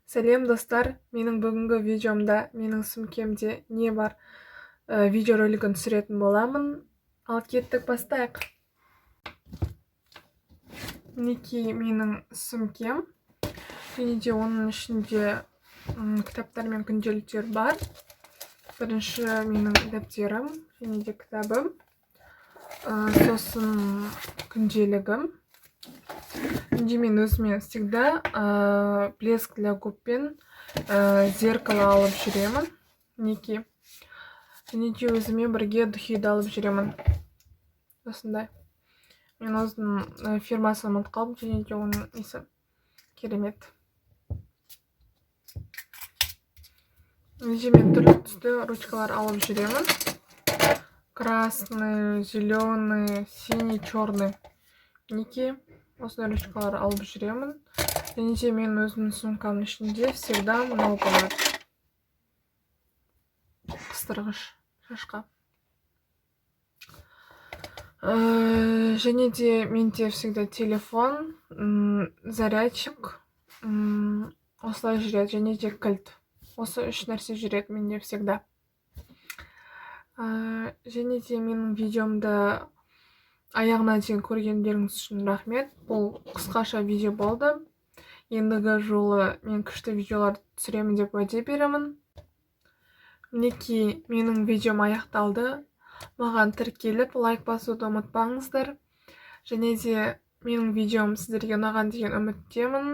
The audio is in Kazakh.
Сәлем достар, менің бүгінгі видеомда менің сөмкемде не бар видеоролигін түсіретін боламын. Ал кеттік, бастайық. Мінекей менің сөмкем. Және де оның ішінде кітаптар мен күнделіктер бар. Бірінші менің дәптерім, және де кітабым. Сосын күнделігім. Және мен өзіме всегда блеск для губ пен зеркало алып жүремін. Мінекей. Және де өзіме бірге духиді алып жүремін. Осындай. Мен өзінің фирмасын ұмытып қалдым, және де оның иісі керемет. Және де мен түрлі түсті ручкалар алып жүремін. Красный, зеленый, синий, черный. Мінекей. Осындай ручкалар алып жүремін. Және де мен өзімнің сөмкамның ішінде всегда мынау болады. Қыстырғыш шашқа. Және де менде всегда телефон, зарядчик, осылай жүреді, және де кілт. Осы үш нәрсе жүреді менде всегда. Және де менің видеомды аяғына дейін көргендеріңіз үшін рахмет. Бұл қысқаша видео болды. Ендігі жолы мен күшті видеолар түсіремін деп уәде беремін. Мінекей менің видеом аяқталды. Маған тіркеліп лайк басуды ұмытпаңыздар. Және де менің видеом сіздерге ұнаған деген үміттемін.